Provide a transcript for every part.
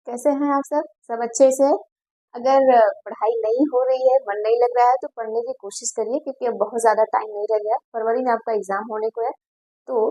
कैसे हैं आप सब? सब अच्छे से? अगर पढ़ाई नहीं हो रही है, मन नहीं लग रहा है तो पढ़ने की कोशिश करिए क्योंकि अब बहुत ज़्यादा टाइम नहीं रह गया। फरवरी में आपका एग्जाम होने को है। तो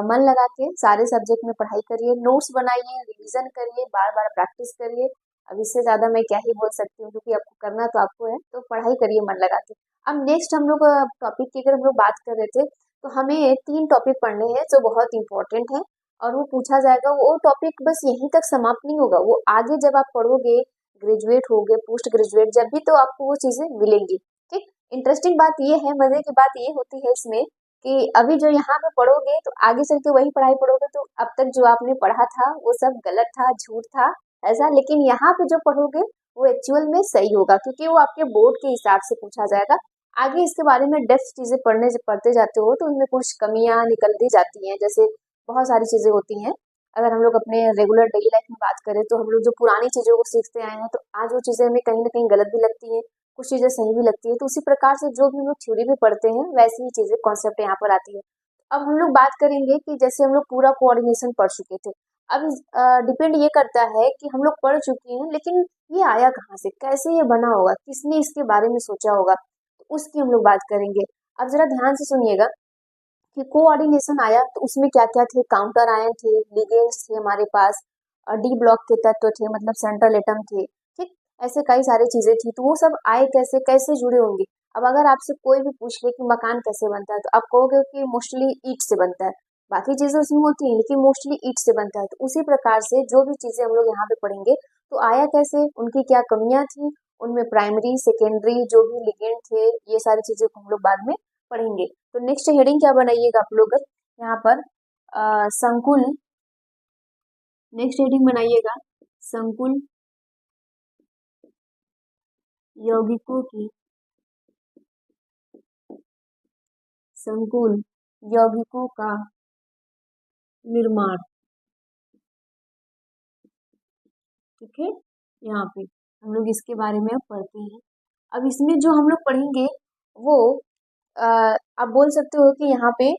मन लगा के सारे सब्जेक्ट में पढ़ाई करिए, नोट्स बनाइए, रिवीजन करिए, बार बार प्रैक्टिस करिए। अब इससे ज़्यादा मैं क्या ही बोल सकती हूँ क्योंकि आपको करना तो आपको है, तो पढ़ाई करिए मन लगा के। अब नेक्स्ट हम लोग टॉपिक की अगर हम लोग बात कर रहे थे तो हमें 3 टॉपिक पढ़ने हैं जो बहुत इंपॉर्टेंट है और वो पूछा जाएगा। वो टॉपिक बस यहीं तक समाप्त नहीं होगा, वो आगे जब आप पढ़ोगे, ग्रेजुएट होगे, पोस्ट ग्रेजुएट जब भी, तो आपको वो चीजें मिलेंगी। ठीक। इंटरेस्टिंग बात ये है, मजे की बात ये होती है इसमें कि अभी जो यहाँ पे पढ़ोगे तो आगे चल के वही पढ़ाई पढ़ोगे तो अब तक जो आपने पढ़ा था वो सब गलत था, झूठ था, ऐसा। लेकिन यहाँ पे जो पढ़ोगे वो एक्चुअल में सही होगा क्योंकि वो आपके बोर्ड के हिसाब से पूछा जाएगा। आगे इसके बारे में डेप्थ चीजें पढ़ते जाते हो तो उनमें कुछ कमियां निकलती जाती हैं। जैसे बहुत सारी चीजें होती हैं। अगर हम लोग अपने रेगुलर डेली लाइफ में बात करें तो हम लोग जो पुरानी चीजों को सीखते आए हैं तो आज वो चीजें हमें कहीं ना कहीं गलत भी लगती हैं, कुछ चीजें सही भी लगती है। तो उसी प्रकार से जो भी हम लोग थ्योरी में पढ़ते हैं वैसी ही चीजें कॉन्सेप्ट यहाँ पर आती है। अब हम लोग बात करेंगे कि जैसे हम लोग पूरा कोऑर्डिनेशन पढ़ चुके थे। अब डिपेंड ये करता है कि हम लोग पढ़ चुके हैं लेकिन ये आया कहाँ से, कैसे ये बना होगा, किसने इसके बारे में सोचा होगा, तो उसकी हम लोग बात करेंगे। अब जरा ध्यान से सुनिएगा कि कोऑर्डिनेशन आया तो उसमें क्या क्या थे। काउंटर आयन थे, लिगेंड्स थे हमारे पास, डी ब्लॉक के तत्व थे, मतलब सेंट्रल एटम थे। ठीक। ऐसे कई सारी चीजें थी, तो वो सब आए कैसे, कैसे जुड़े होंगे। अब अगर आपसे कोई भी पूछ ले कि मकान कैसे बनता है तो आप कहोगे कि मोस्टली ईंट से बनता है। बाकी चीजें उसमें होती हैं लेकिन मोस्टली ईंट से बनता है। तो उसी प्रकार से जो भी चीजें हम लोग यहाँ पे पढ़ेंगे तो आया कैसे, उनकी क्या कमियां थी, उनमें प्राइमरी सेकेंडरी जो भी लिगेंड थे, ये सारी चीजें को हम लोग बाद में पढ़ेंगे। तो नेक्स्ट हेडिंग क्या बनाइएगा आप लोग यहाँ पर? संकुल। नेक्स्ट हेडिंग बनाइएगा संकुल यौगिकों की, संकुल यौगिकों का निर्माण। ठीक है, यहाँ पे हम लोग इसके बारे में अब पढ़ते हैं। अब इसमें जो हम लोग पढ़ेंगे वो आप बोल सकते हो कि यहाँ पे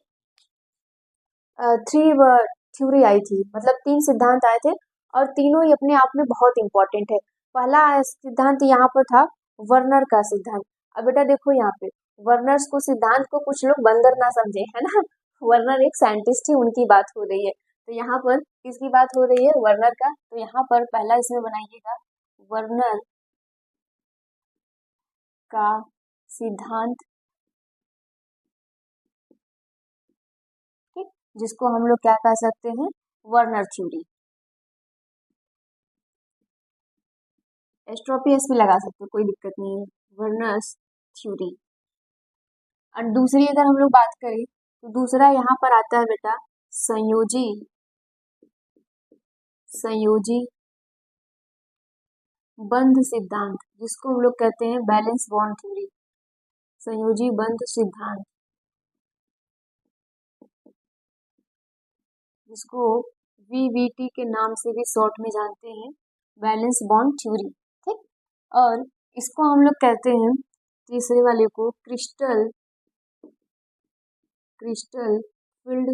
3 थ्योरी आई थी, मतलब 3 सिद्धांत आए थे और तीनों ही अपने आप में बहुत इंपॉर्टेंट है। पहला सिद्धांत यहाँ पर था वर्नर का सिद्धांत। अब बेटा देखो यहाँ पे वर्नर्स को, सिद्धांत को कुछ लोग बंदर ना समझे, है ना। वर्नर एक साइंटिस्ट ही, उनकी बात हो रही है। तो यहाँ पर किसकी बात हो रही है? वर्नर का। तो यहाँ पर पहला इसमें बनाइएगा वर्नर का सिद्धांत। ठीक। जिसको हम लोग क्या कह सकते हैं? Werner theory. एस्ट्रोपी एस भी लगा सकते हो, कोई दिक्कत नहीं है। Werner's theory. और दूसरी अगर हम लोग बात करें तो दूसरा यहाँ पर आता है बेटा संयोजी, संयोजी बंध सिद्धांत, जिसको हम लोग कहते हैं बैलेंस बॉन्ड थ्योरी। संयोजी बंध सिद्धांत, जिसको वीवीटी के नाम से भी शॉर्ट में जानते हैं, बैलेंस बॉन्ड थ्योरी। ठीक। और इसको हम लोग कहते हैं, तीसरे वाले को, क्रिस्टल, क्रिस्टल फील्ड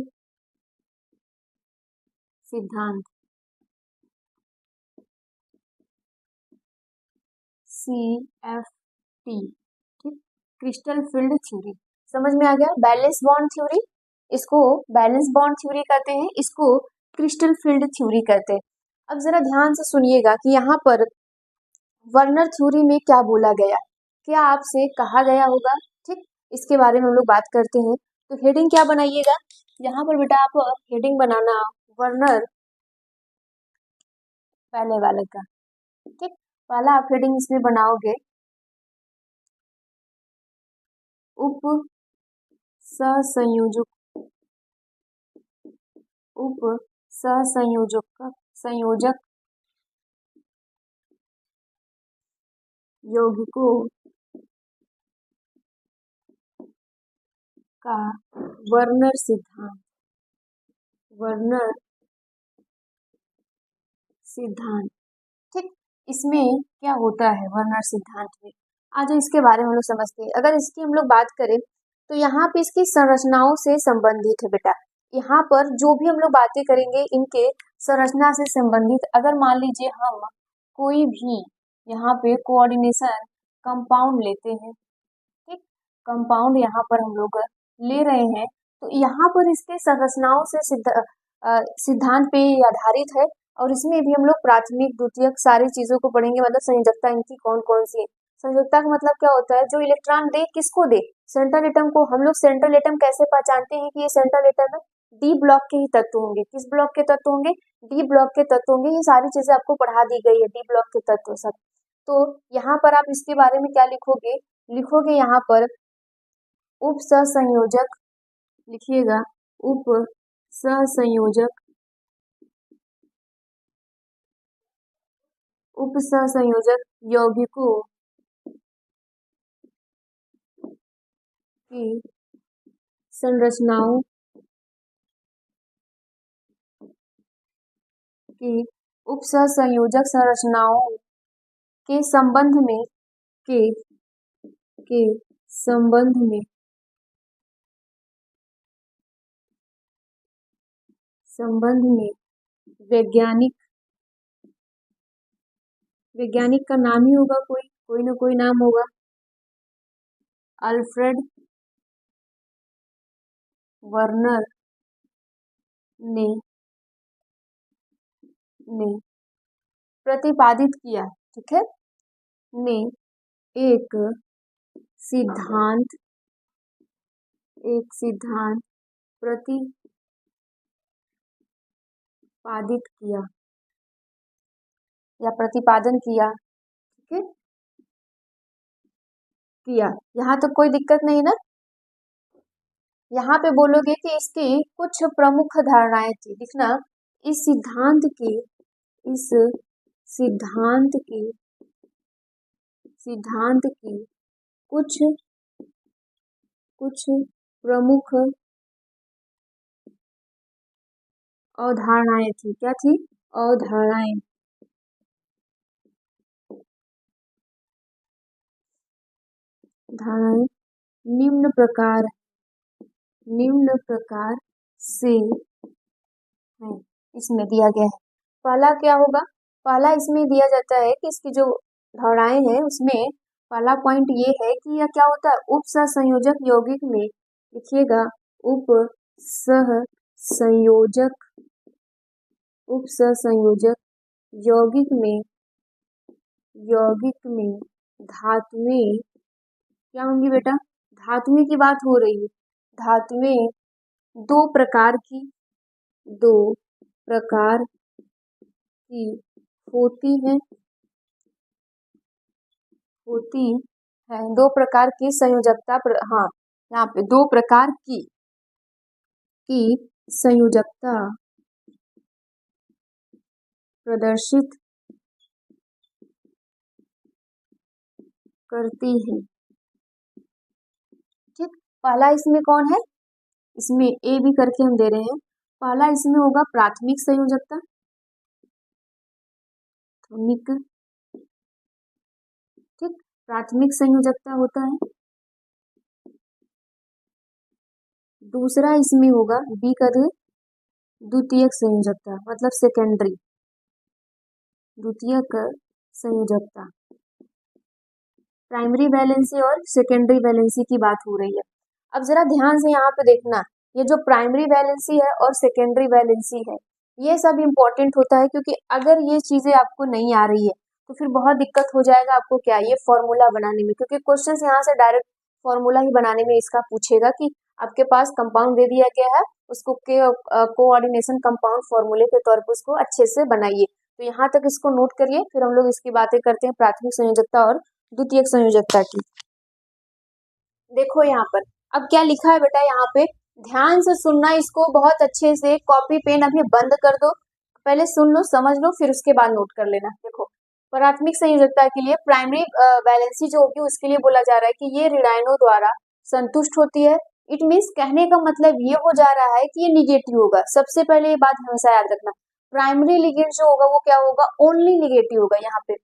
सिद्धांत, CFT। ठीक। क्रिस्टल फील्ड थ्योरी समझ में आ गया। बैलेंस बॉन्ड थ्योरी, इसको बैलेंस बॉन्ड थ्योरी कहते हैं, इसको क्रिस्टल फील्ड थ्योरी कहते हैं। अब जरा ध्यान से सुनिएगा कि यहाँ पर वर्नर थ्योरी में क्या बोला गया, क्या आपसे कहा गया होगा। ठीक। इसके बारे में हम लोग बात करते हैं। तो हेडिंग क्या बनाइएगा यहाँ पर बेटा? आप हेडिंग बनाना वर्नर पहले वाले का। ठीक। पहला आप हेडिंग इसमें बनाओगे उप सहसंयोजक, उप सहसंयोजक, संयोजक यौगिकों का वर्नर सिद्धांत, वर्नर सिद्धांत। ठीक। इसमें क्या होता है वर्नर सिद्धांत में? आज इसके बारे में हम लोग समझते हैं। अगर इसकी हम लोग बात करें तो यहाँ पे इसकी संरचनाओं से संबंधित है बेटा। यहाँ पर जो भी हम लोग बातें करेंगे इनके संरचना से संबंधित अगर मान लीजिए हम कोई भी यहाँ पे कोऑर्डिनेशन कंपाउंड लेते हैं, ठीक, कंपाउंड यहाँ पर हम लोग ले रहे हैं, तो यहाँ पर इसके संरचनाओं से सिद्धांत पे आधारित है, और इसमें भी हम लोग प्राथमिक द्वितीयक सारी चीजों को पढ़ेंगे, मतलब संयोजकता इनकी कौन कौन सी है। संयोजकता का मतलब क्या होता है, जो इलेक्ट्रॉन दे किसको दे, सेंट्रल एटम को। हम लोग सेंट्रल एटम कैसे पहचानते हैं कि ये सेंट्रल एटम है, डी ब्लॉक के ही तत्व होंगे। किस ब्लॉक के तत्व होंगे, डी ब्लॉक के तत्व होंगे। ये सारी चीजें आपको पढ़ा दी गई है, डी ब्लॉक के तत्व सब। तो यहाँ पर आप इसके बारे में क्या लिखोगे, लिखोगे यहाँ पर उप सहसंयोजक, लिखिएगा उप सहसंयोजक, उप सहसंयोजक यौगिकों की संरचनाओं की उप सहसंयोजक संरचनाओं के संबंध में के संबंध में वैज्ञानिक का नाम ही होगा, कोई ना कोई नाम होगा। अल्फ्रेड वर्नर ने प्रतिपादित किया, ठीक है, ने एक सिद्धांत प्रतिपादित किया या प्रतिपादन किया, ठीक है, किया। यहाँ तो कोई दिक्कत नहीं ना। यहाँ पे बोलोगे कि इसकी कुछ प्रमुख धारणाएं थी, लिखना इस सिद्धांत की कुछ प्रमुख अवधारणाएं थी। क्या थी, अवधारणाएं। धारणाएं निम्न प्रकार से है, इसमें दिया गया है। पहला क्या होगा, पहला इसमें दिया जाता है कि इसकी जो धारणाएं हैं उसमें पहला पॉइंट ये है कि यह क्या होता है, उप सहसंयोजक यौगिक में, लिखिएगा उप सहसंयोजक यौगिक में धातुएं क्या होंगी बेटा, धातुएं की बात हो रही है। धातुएं दो प्रकार की होती है, दो प्रकार की संयोजकता, हाँ यहाँ पे दो प्रकार की संयोजकता प्रदर्शित करती है, ठीक। पहला इसमें कौन है, इसमें ए बी करके हम दे रहे हैं। पहला इसमें होगा प्राथमिक संयोजकता, ठीक, प्राथमिक संयोजकता होता है। दूसरा इसमें होगा बी का द्वितीयक संयोजकता, मतलब सेकेंडरी, द्वितीयक संयोजकता। प्राइमरी वैलेंसी और सेकेंडरी वैलेंसी की बात हो रही है। अब जरा ध्यान से यहाँ पे देखना, ये जो प्राइमरी वैलेंसी है और सेकेंडरी वैलेंसी है, ये सब इम्पोर्टेंट होता है, क्योंकि अगर ये चीजें आपको नहीं आ रही है तो फिर बहुत दिक्कत हो जाएगा आपको क्या, ये फॉर्मूला बनाने में, क्योंकि क्वेश्चन यहाँ से डायरेक्ट फॉर्मूला ही बनाने में इसका पूछेगा कि आपके पास कंपाउंड दे दिया गया है, उसको कोऑर्डिनेशन कंपाउंड फॉर्मूले के तौर पर उसको अच्छे से बनाइए। तो यहाँ तक इसको नोट करिए, फिर हम लोग इसकी बातें करते हैं प्राथमिक संयोजकता और द्वितीयक संयोजकता की। देखो यहाँ पर अब क्या लिखा है बेटा, यहाँ पे ध्यान से सुनना, इसको बहुत अच्छे से, कॉपी पेन अभी बंद कर दो, पहले सुन लो समझ लो फिर उसके बाद नोट कर लेना। देखो प्राथमिक संयोजकता के लिए प्राइमरी वैलेंसी जो होगी उसके लिए बोला जा रहा है कि ये ऋणायनों द्वारा संतुष्ट होती है। इट मीन्स कहने का मतलब ये हो जा रहा है कि ये निगेटिव होगा। सबसे पहले ये बात हमेशा याद रखना, प्राइमरी लिगेंड जो होगा वो क्या होगा, ओनली निगेटिव होगा। यहाँ पे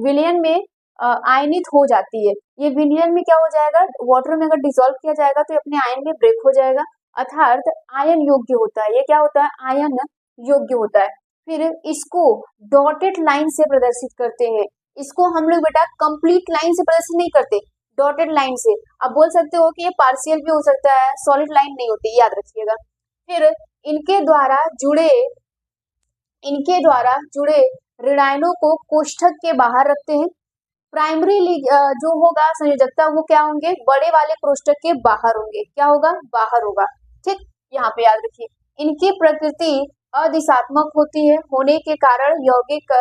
विलयन में आयनित हो जाती है, ये विलयन में क्या हो जाएगा, वाटर में अगर डिसॉल्व किया जाएगा तो अपने आयन में ब्रेक हो जाएगा, अर्थात आयन योग्य होता है। ये क्या होता है, आयन योग्य होता है। फिर इसको डॉटेड लाइन से प्रदर्शित करते हैं। इसको हम लोग बेटा कंप्लीट लाइन से प्रदर्शित नहीं करते, डॉटेड लाइन से। आप बोल सकते हो कि ये पार्शियल भी हो सकता है, सॉलिड लाइन नहीं होती, याद रखिएगा। फिर इनके द्वारा जुड़े ऋणायनों को कोष्ठक के बाहर रखते हैं। प्राइमरी जो होगा संयोजकता वो क्या होंगे, बड़े वाले कोष्ठक के बाहर होंगे। क्या होगा, बाहर होगा। ठीक, यहाँ पे याद रखिए। इनकी प्रकृति अदिशात्मक होती है, होने के कारण यौगिक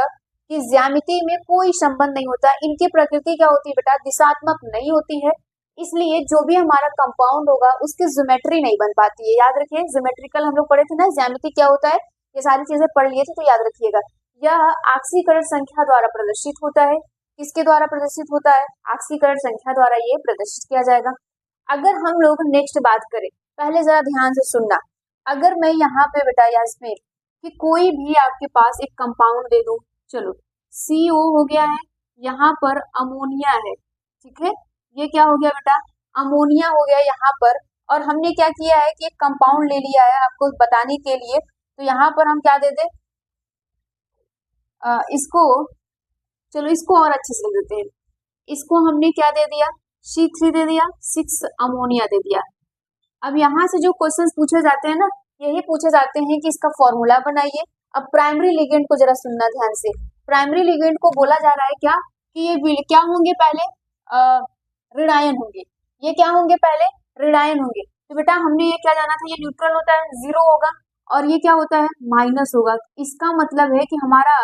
की ज्यामिति में कोई संबंध नहीं होता। इनकी प्रकृति क्या होती है बेटा, दिशात्मक नहीं होती है, इसलिए जो भी हमारा कंपाउंड होगा उसकी ज्योमेट्री नहीं बन पाती है। याद रखिए, ज्योमेट्रिकल हम लोग पढ़े थे ना, ज्यामिति क्या होता है, ये सारी चीजें पढ़ लिए थे तो याद रखिएगा। यह आक्सीकरण संख्या द्वारा प्रदर्शित होता है। किसके द्वारा प्रदर्शित होता है, आक्सीकरण संख्या द्वारा ये प्रदर्शित किया जाएगा। अगर हम लोग नेक्स्ट बात करें, पहले जरा ध्यान से सुनना। अगर मैं यहाँ पे बेटा यास्मीन कि कोई भी आपके पास एक कंपाउंड दे दूं, चलो CO हो गया है, यहाँ पर अमोनिया है, ठीक है, ये क्या हो गया बेटा, अमोनिया हो गया यहाँ पर। और हमने क्या किया है कि एक कंपाउंड ले लिया है आपको बताने के लिए, तो यहाँ पर हम क्या दे दे, इसको चलो इसको और अच्छे से देते हैं। इसको हमने क्या दे दिया, C3 दे दिया, 6 अमोनिया दे दिया। अब यहाँ से जो क्वेश्चंस पूछे जाते हैं ना, यही पूछे जाते हैं कि इसका फॉर्मूला बनाइए। अब प्राइमरी लिगेंड को जरा सुनना ध्यान से। प्राइमरी लिगेंड को बोला जा रहा है क्या कि ये क्या होंगे, पहले ऋणायन होंगे। ये क्या होंगे, पहले ऋणायन होंगे। तो बेटा हमने ये क्या जाना था, ये न्यूट्रल होता है, 0 होगा, और ये क्या होता है, माइनस होगा। इसका मतलब है कि हमारा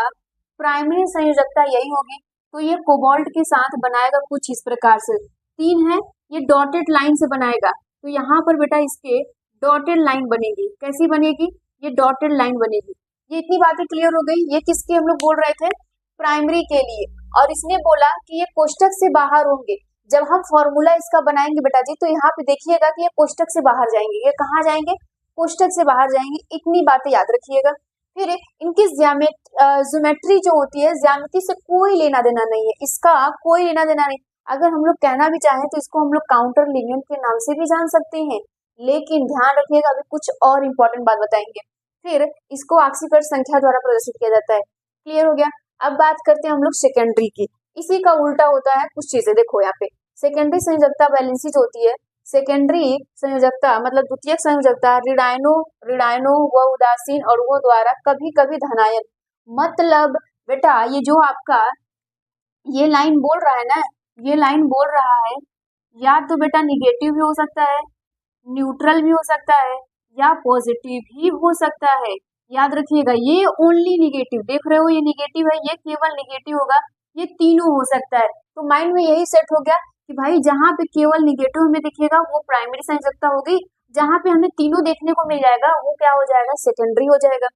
प्राइमरी संयोजकता यही होगी। तो ये कोबाल्ट के साथ बनाएगा कुछ इस प्रकार से, 3 है, ये डॉटेड लाइन से बनाएगा। तो यहाँ पर बेटा इसके डॉटेड लाइन बनेगी। कैसी बनेगी, ये डॉटेड लाइन बनेगी। ये इतनी बातें क्लियर हो गई। ये किसके हम लोग बोल रहे थे, प्राइमरी के लिए। और इसने बोला कि ये कोष्ठक से बाहर होंगे। जब हम फॉर्मूला इसका बनाएंगे बेटा जी, तो यहाँ पे देखिएगा कि ये कोष्ठक से बाहर जाएंगे। ये कहाँ जाएंगे, कोष्ठक से बाहर जाएंगे। इतनी बातें याद रखिएगा। फिर इनकी ज्योमेट्री जो होती है, ज्यामिति से कोई लेना देना नहीं है, इसका कोई लेना देना नहीं। अगर हम लोग कहना भी चाहें तो इसको हम लोग काउंटर लिगेंड के नाम से भी जान सकते हैं, लेकिन ध्यान रखिएगा अभी कुछ और इम्पोर्टेंट बात बताएंगे। फिर इसको आक्सीकरण संख्या द्वारा प्रदर्शित किया जाता है। क्लियर हो गया। अब बात करते हैं हम लोग सेकेंडरी की। इसी का उल्टा होता है कुछ चीजें, देखो यहाँ पे सेकेंडरी संयोजकता बैलेंसी जो होती है, सेकेंडरी संयोजकता मतलब द्वितीयक संयोजकता ऋणायनों व उदासीन अणुओं द्वारा कभी कभी धनायन। मतलब बेटा ये जो आपका ये लाइन बोल रहा है ना, ये लाइन बोल रहा है या तो बेटा निगेटिव भी हो सकता है, न्यूट्रल भी हो सकता है, या पॉजिटिव भी हो सकता है। याद रखिएगा, ये ओनली निगेटिव, देख रहे हो ये निगेटिव है, ये केवल निगेटिव होगा, ये तीनों हो सकता है। तो माइंड में यही सेट हो गया कि भाई जहाँ पे केवल निगेटिव हमें दिखेगा वो प्राइमरी संयोजकता होगी, जहाँ पे हमें तीनों देखने को मिल जाएगा वो क्या हो जाएगा, सेकेंडरी हो जाएगा।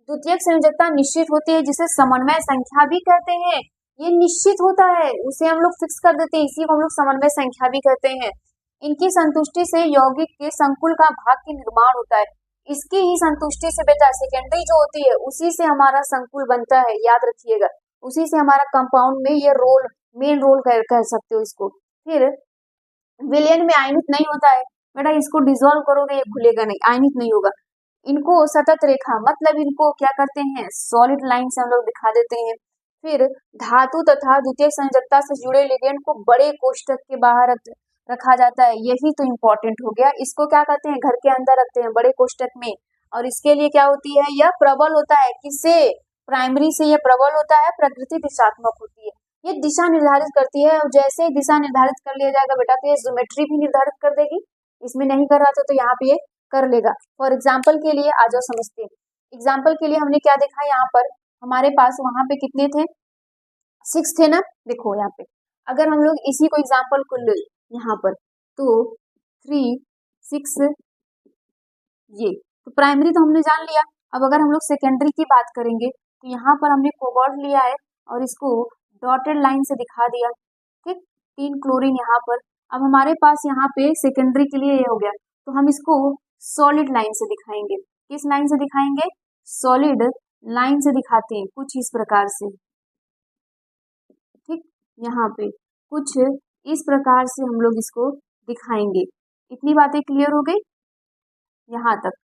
द्वितीयक संयोजकता निश्चित होती है, जिसे समन्वय संख्या भी कहते हैं। ये निश्चित होता है, उसे हम लोग फिक्स कर देते हैं, इसी को हम लोग समन्वय संख्या भी कहते हैं। इनकी संतुष्टि से यौगिक के संकुल का भाग के निर्माण होता है। इसकी ही संतुष्टि से बेटा सेकेंडरी जो होती है उसी से हमारा संकुल बनता है। याद रखिएगा, उसी से हमारा कंपाउंड में ये रोल, मेन रोल कह सकते हो इसको। फिर विलयन में आयनित नहीं होता है बेटा, इसको डिसॉल्व करोगे ये खुलेगा नहीं, आयनित नहीं होगा। इनको सतत रेखा मतलब इनको क्या करते हैं, सॉलिड लाइन से हम लोग दिखा देते हैं। फिर धातु तथा द्वितीय संयोजकता से जुड़े लिगेंड को बड़े कोष्ठक के बाहर रखा जाता है। यही तो इम्पोर्टेंट हो गया। इसको क्या कहते हैं, घर के अंदर रखते हैं बड़े कोष्ठक में। और इसके लिए क्या होती है, यह प्रबल होता है। किससे, प्राइमरी से यह प्रबल होता है, प्रकृति दिशात्मक होती है। ये दिशा निर्धारित करती है, और जैसे दिशा निर्धारित कर लिया जाएगा बेटा तो ये ज्योमेट्री भी निर्धारित कर देगी। इसमें नहीं कर रहा था तो यहाँ पे ये कर लेगा। फॉर एग्जाम्पल के लिए आ जाओ समझते हैं। एग्जाम्पल के लिए हमने क्या देखा, यहाँ पर हमारे पास वहां पे कितने थे, 6 थे ना। देखो यहाँ पे अगर हम लोग इसी को एग्जाम्पल को ले यहाँ पर, तो 3 6 ये तो प्राइमरी तो हमने जान लिया। अब अगर हम लोग सेकेंडरी की बात करेंगे तो यहाँ पर हमने कोबाल्ट लिया है और इसको डॉटेड लाइन से दिखा दिया, ठीक, 3 क्लोरीन यहाँ पर। अब हमारे पास यहाँ पे सेकेंडरी के लिए ये हो गया, तो हम इसको सॉलिड लाइन से दिखाएंगे। किस लाइन से दिखाएंगे, सॉलिड लाइन से दिखाते हैं कुछ इस प्रकार से, ठीक, यहाँ पे कुछ इस प्रकार से हम लोग इसको दिखाएंगे। इतनी बातें क्लियर हो गई यहाँ तक।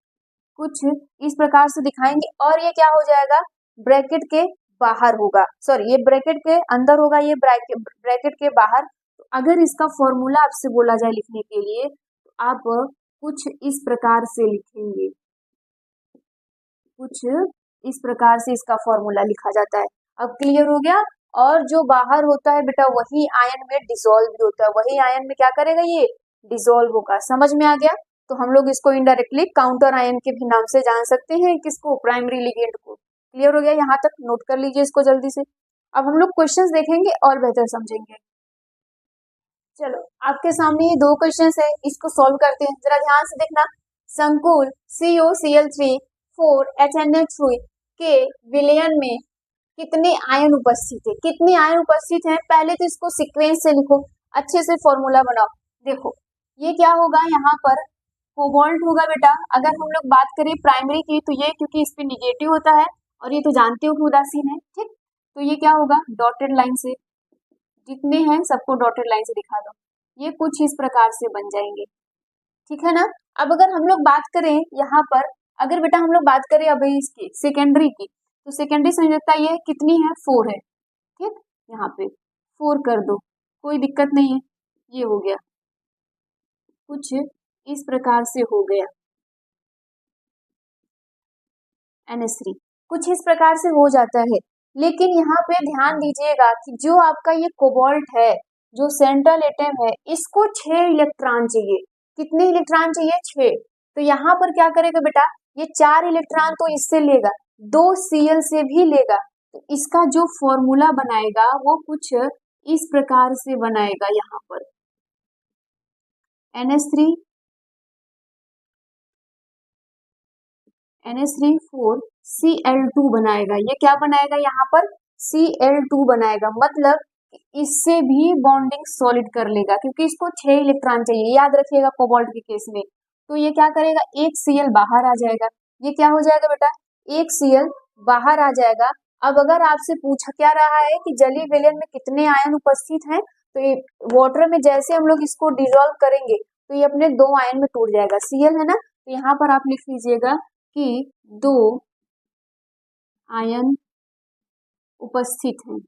कुछ इस प्रकार से दिखाएंगे, और ये क्या हो जाएगा, ब्रैकेट के बाहर होगा, सॉरी ये ब्रैकेट के अंदर होगा, ये ब्रैकेट के बाहर। तो अगर इसका फॉर्मूला आपसे बोला जाए लिखने के लिए तो आप कुछ इस प्रकार से लिखेंगे, कुछ इस प्रकार से इसका फॉर्मूला लिखा जाता है। अब क्लियर हो गया। और जो बाहर होता है बेटा वही आयन में डिसॉल्व भी होता है, वही आयन में क्या करेगा, ये डिसॉल्व होगा। समझ में आ गया। तो हम लोग इसको इनडायरेक्टली काउंटर आयन के भी नाम से जान सकते हैं, किसको, प्राइमरी लिगेंड को। क्लियर हो गया, यहाँ तक नोट कर लीजिए इसको जल्दी से। अब हम लोग क्वेश्चंस देखेंगे और बेहतर समझेंगे। चलो आपके सामने ये दो क्वेश्चंस है, इसको सॉल्व करते हैं, जरा ध्यान से देखना। संकुल COCl3 4HNO3 के विलयन में कितने आयन उपस्थित है, कितने आयन उपस्थित हैं। पहले तो इसको सीक्वेंस से लिखो, अच्छे से फॉर्मूला बनाओ। देखो ये क्या होगा, यहाँ पर कोबाल्ट होगा बेटा। अगर हम लोग बात करें प्राइमरी की तो ये, क्योंकि इस पे निगेटिव होता है और ये तो जानते हो कि उदासीन है, ठीक। तो ये क्या होगा, डॉटेड लाइन से, जितने हैं सबको डॉटेड लाइन से दिखा दो। ये कुछ इस प्रकार से बन जाएंगे, ठीक है ना। अब अगर हम लोग बात करें यहाँ पर, अगर बेटा हम लोग बात करें अभी इसकी सेकेंडरी की, तो सेकेंडरी संयोजकता ये कितनी है, 4 है, ठीक। यहाँ पे 4 कर दो, कोई दिक्कत नहीं है। ये हो गया, कुछ इस प्रकार से हो गया NH3, कुछ इस प्रकार से हो जाता है। लेकिन यहाँ पे ध्यान दीजिएगा कि जो आपका ये कोबाल्ट है, जो सेंट्रल एटम है, इसको 6 इलेक्ट्रॉन चाहिए। कितने इलेक्ट्रॉन चाहिए, 6। तो यहाँ पर क्या करेगा बेटा, ये 4 इलेक्ट्रॉन तो इससे लेगा, 2 Cl से भी लेगा। तो इसका जो फॉर्मूला बनाएगा वो कुछ इस प्रकार से बनाएगा, यहाँ पर NH3 4 Cl2 बनाएगा। ये क्या बनाएगा, यहाँ पर Cl2 बनाएगा, मतलब इससे भी बॉन्डिंग सॉलिड कर लेगा, क्योंकि इसको 6 इलेक्ट्रॉन चाहिए, याद रखिएगा कोबाल्ट के केस में। तो ये क्या करेगा, एक Cl बाहर आ जाएगा। ये क्या हो जाएगा बेटा, एक Cl बाहर आ जाएगा। अब अगर आपसे पूछा क्या रहा है कि जलीय विलयन में कितने आयन उपस्थित हैं, तो ये वाटर में जैसे हम लोग इसको डिसॉल्व करेंगे तो ये अपने 2 आयन में टूट जाएगा, Cl है ना। तो यहाँ पर आप लिख लीजिएगा कि 2 आयन उपस्थित हैं,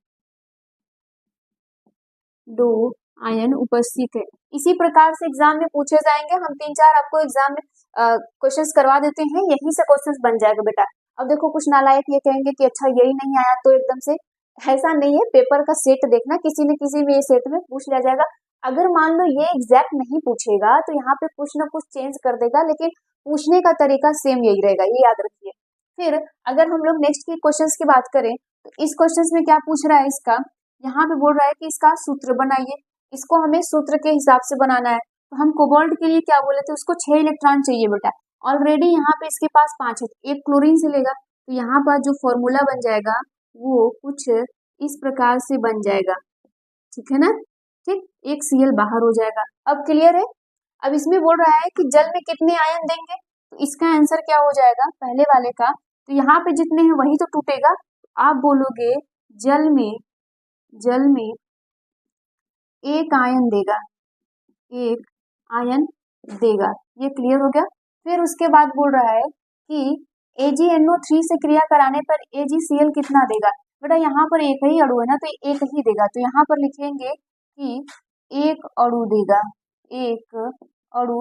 2 आयन उपस्थित है। इसी प्रकार से एग्जाम में पूछे जाएंगे। हम 3-4 आपको एग्जाम में क्वेश्चंस करवा देते हैं, यहीं से क्वेश्चंस बन जाएगा बेटा। अब देखो कुछ नालायक ये कहेंगे कि अच्छा यही नहीं आया तो एकदम से, ऐसा नहीं है। पेपर का सेट देखना, किसी न किसी में ये सेट में पूछ लिया जाएगा। अगर मान लो ये एग्जैक्ट नहीं पूछेगा तो यहाँ पे कुछ ना कुछ चेंज कर देगा, लेकिन पूछने का तरीका सेम यही रहेगा, ये याद रखिए। फिर अगर हम लोग नेक्स्ट की क्वेश्चंस की बात करें तो इस क्वेश्चंस में क्या पूछ रहा है, इसका यहाँ पे बोल रहा है कि इसका सूत्र बनाइए। इसको हमें सूत्र के हिसाब से बनाना है। तो हम कोबाल्ट के लिए क्या बोले थे, उसको 6 इलेक्ट्रॉन चाहिए बेटा। ऑलरेडी यहाँ पे इसके पास 5 है, एक क्लोरीन से लेगा। तो यहाँ पर जो फॉर्मूला बन जाएगा वो कुछ इस प्रकार से बन जाएगा, ठीक है ना, ठीक। एक Cl बाहर हो जाएगा। अब क्लियर है। अब इसमें बोल रहा है कि जल में कितने आयन देंगे, तो इसका आंसर क्या हो जाएगा पहले वाले का, तो यहाँ पे जितने हैं वही तो टूटेगा। आप बोलोगे जल में एक आयन देगा, एक आयन देगा। ये क्लियर हो गया। फिर उसके बाद बोल रहा है कि AgNO3 से क्रिया कराने पर AgCl कितना देगा। बेटा यहाँ पर एक ही अणु है ना, तो एक ही देगा। तो यहाँ पर लिखेंगे कि एक अणु देगा, एक अणु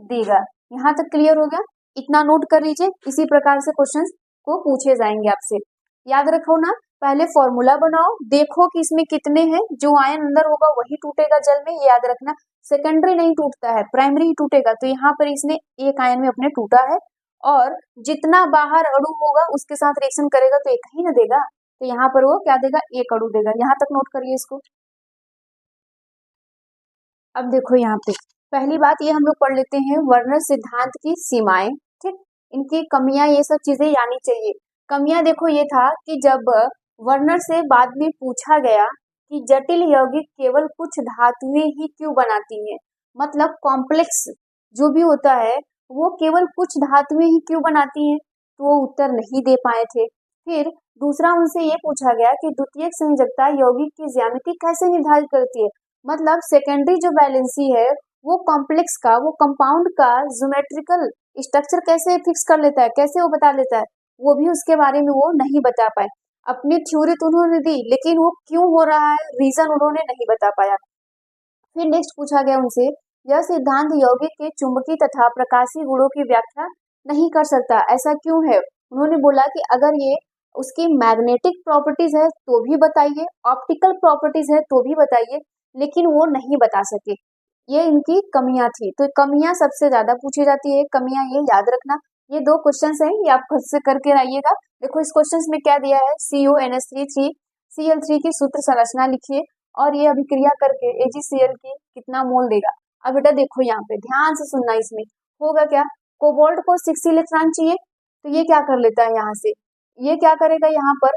देगा। यहाँ तक क्लियर हो गया। इतना नोट कर लीजिए, इसी प्रकार से क्वेश्चंस को पूछे जाएंगे आपसे। याद रखो ना, पहले फॉर्मूला बनाओ, देखो कि इसमें कितने हैं, जो आयन अंदर होगा वही टूटेगा जल में, ये याद रखना। सेकेंडरी नहीं टूटता है, प्राइमरी ही टूटेगा। तो यहाँ पर इसने एक आयन में अपने टूटा है, और जितना बाहर अणु होगा उसके साथ रिएक्शन करेगा तो एक ही ना देगा। तो यहाँ पर वो क्या देगा, एक अणु देगा। यहाँ तक नोट करिए इसको। अब देखो यहाँ पे पहली बात ये हम लोग पढ़ लेते हैं, वर्नर सिद्धांत की सीमाएं, ठीक। इनकी कमियां, ये सब चीजें आनी चाहिए। कमियां देखो ये था कि जब वर्नर से बाद में पूछा गया कि जटिल यौगिक केवल कुछ धातुएं ही क्यों बनाती हैं, मतलब कॉम्प्लेक्स जो भी होता है वो केवल कुछ धातुएं ही क्यों बनाती हैं, तो वो उत्तर नहीं दे पाए थे। फिर दूसरा उनसे ये पूछा गया कि द्वितीयक संयोजकता यौगिक की ज्यामिति कैसे निर्धारित करती है, मतलब सेकेंडरी जो वैलेंसी है वो कॉम्प्लेक्स का, वो कंपाउंड का ज्योमेट्रिकल स्ट्रक्चर कैसे फिक्स कर लेता है, कैसे वो बता देता है, वो भी उसके बारे में वो नहीं बता पाए। अपनी थ्योरी तो उन्होंने दी, लेकिन वो क्यों हो रहा है रीजन उन्होंने नहीं बता पाया। फिर नेक्स्ट पूछा गया उनसे, यह सिद्धांत यौगिक के चुंबकीय तथा प्रकाशीय गुणों की व्याख्या नहीं कर सकता, ऐसा क्यों है। उन्होंने बोला कि अगर ये उसकी मैग्नेटिक प्रॉपर्टीज है तो भी बताइए, ऑप्टिकल प्रॉपर्टीज है तो भी बताइए, लेकिन वो नहीं बता सके। ये इनकी कमियां थी। तो कमियां सबसे ज्यादा पूछी जाती है, कमियां ये याद रखना। ये दो क्वेश्चंस हैं, ये आप खुद से करके आइएगा। देखो इस क्वेश्चंस में क्या दिया है, CONS3 Cl3 की सूत्र संरचना लिखिए और ये अभिक्रिया करके AgCl की कितना मोल देगा। अब बेटा देखो यहाँ पे ध्यान से सुनना, इसमें होगा क्या, कोबाल्ट को 6 इलेक्ट्रॉन चाहिए, तो ये क्या कर लेता है यहाँ से, ये क्या करेगा यहाँ पर,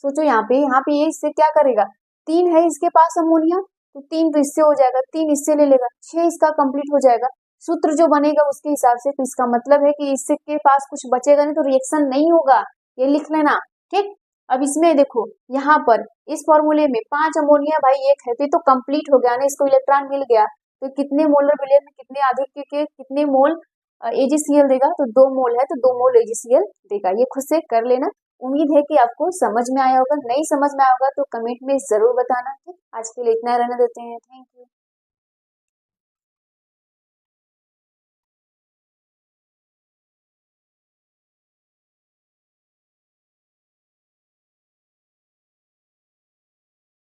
सोचो यहाँ पे ये इससे क्या करेगा, 3 है इसके पास अमोनिया, तो 3 तो इससे हो जाएगा, 3 इससे ले लेगा, 6 इसका कंप्लीट हो जाएगा। सूत्र जो बनेगा उसके हिसाब से, तो इसका मतलब है कि इससे के पास कुछ बचेगा नहीं, तो रिएक्शन नहीं होगा, ये लिख लेना। ठीक, अब इसमें देखो यहाँ पर इस फॉर्मूले में 5 अमोनिया भाई 1 है, तो ये तो कंप्लीट हो गया ना, इसको इलेक्ट्रॉन मिल गया, तो कितने मोलर विलयन में कितने अधिक के कितने मोल AgCl देगा, तो 2 मोल है तो 2 मोल AgCl देगा। ये खुद से कर लेना। उम्मीद है कि आपको समझ में आया होगा, नहीं समझ में आया होगा तो कमेंट में जरूर बताना। आज के लिए इतना रहने देते हैं, थैंक यू।